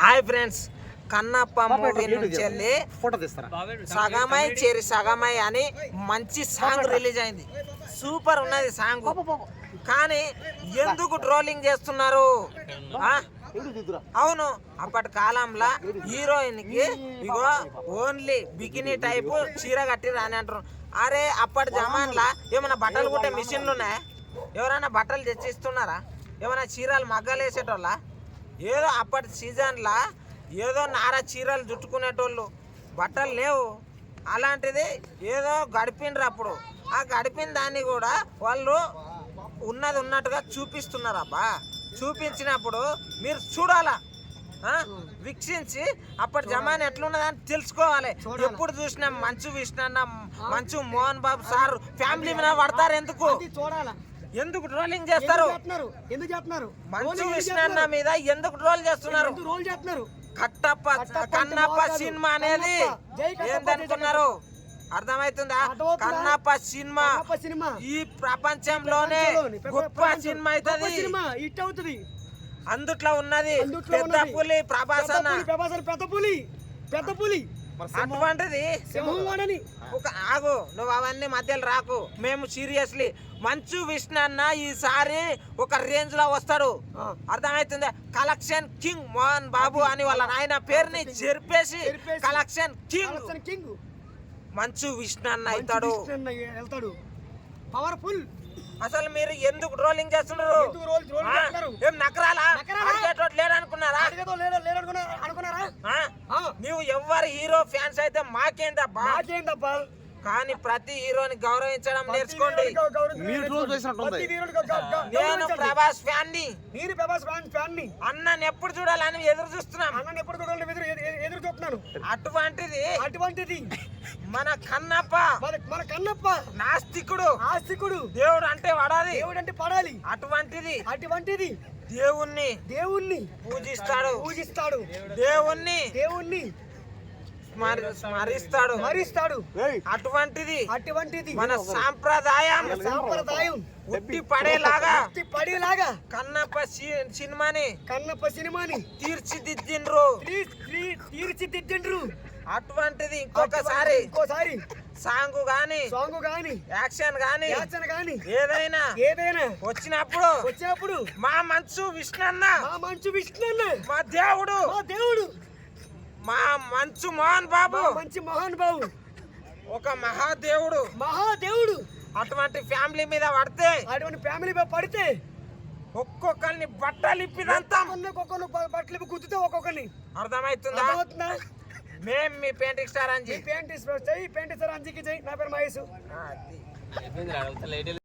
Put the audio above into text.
Hi friends, Kannappa movie నుంచి వెళ్ళి సగమై చేరి సగమై అని మంచి సాంగ్ రిలీజ్ అయింది. సూపర్ ఉన్నది సాంగ్. కానీ ఎందుకు ట్రోలింగ్ చేస్తున్నారు? అవును, అప్పటి కాలంలో హీరోయిన్ కి ఇగో ఓన్లీ బికినీ టైపు చీర కట్టి రాని అంటారు. అరే అప్పటి జమాన్లా ఏమైనా బట్టలు కుట్టే మిషన్లు ఉన్నాయా? ఎవరైనా బట్టలు తెచ్చిస్తున్నారా? ఏమైనా చీరలు మగ్గలు వేసేటోళ్ళ? ఏదో అప్పటి సీజన్లా ఏదో నార చీరలు చుట్టుకునేటోళ్ళు, బట్టలు లేవు. అలాంటిది ఏదో గడిపిండ్రు. అప్పుడు ఆ గడిపిన దాన్ని కూడా వాళ్ళు ఉన్నది ఉన్నట్టుగా చూపిస్తున్నారు. అబ్బా చూపించినప్పుడు మీరు చూడాలా, వీక్షించి అప్పటి జమాన్ ఎట్లున్నదని తెలుసుకోవాలి. ఎప్పుడు చూసినా మంచు విష్ణన్న, మంచు మోహన్ బాబు సార్ ఫ్యామిలీ మీద పడతారు. ఎందుకు ట్రోలింగ్ చేస్తారు? మంచు విష్ణన్న మీద ఎందుకు ట్రోల్ చేస్తున్నారు? కన్నప్ప సినిమా అనేది ఏందనుకున్నారు? అర్థమవుతుందా? కన్నప్ప సినిమా ఈ ప్రపంచంలోనే గొప్ప సినిమా అవుతుంది. అందుట్లో ఉన్నది పెద్ద పులి ప్రభాస్ అన్న. పెద్ద పులి అటువంటిది ఒక ఆగు, నువ్వు అవన్నీ మధ్యలో రాకు. మేము సీరియస్లీ మంచు విష్ణన్న ఈసారి ఒక రేంజ్ లో వస్తాడు. అర్థమవుతుంది? కలెక్షన్ కింగ్ మోహన్ బాబు అని వాళ్ళ నాయన పేరుని జరిపేసి కలెక్షన్ కింగ్ మంచు విష్ణన్న అవుతాడు. పవర్ఫుల్. అసలు మీరు ఎందుకు ట్రోలింగ్ చేస్తున్నారు? ఏం నకరాలా? లేదనుకున్నారా? నువ్వు ఎవరు హీరో ఫ్యాన్స్ అయితే మాకేందబ్బా. కానీ ప్రతి హీరోని గౌరవించడం నేర్చుకోండి. నేను ప్రభాస్ ఫ్యాన్ ని. అన్నని ఎప్పుడు చూడాలని ఎదురు చూస్తున్నాను. అటువంటిది మన కన్నప్ప నాస్తికుడు. దేవుడు అంటే పడాలి. అటువంటిది దేవుణ్ణి పూజిస్తాడు. దేవుణ్ణి స్మరిస్తాడు. అటువంటిది మన సాంప్రదాయం ఉట్టి పడేలాగా కన్నప్ప సినిమాని తీర్చిదిద్దిండ్రు. అటువంటిది ఇంకోసారి సాంగ్ గాని యాక్షన్ గాని ఏదైనా వచ్చినప్పుడు మా మంచు విష్ణన్న మా దేవుడు మా మంచు మోహన్ బాబు ఒక మహాదేవుడు. అటువంటి ఫ్యామిలీ మీద పడితే ఒక్కొక్కరిని బట్టలు ఇప్పిదంతా గుర్తుతే ఒక్కొక్కరిని. అర్థమవుతుందా? మేము మీ painting star Anji. Painting star అంజీకి జై. నా పేరు మహేష్.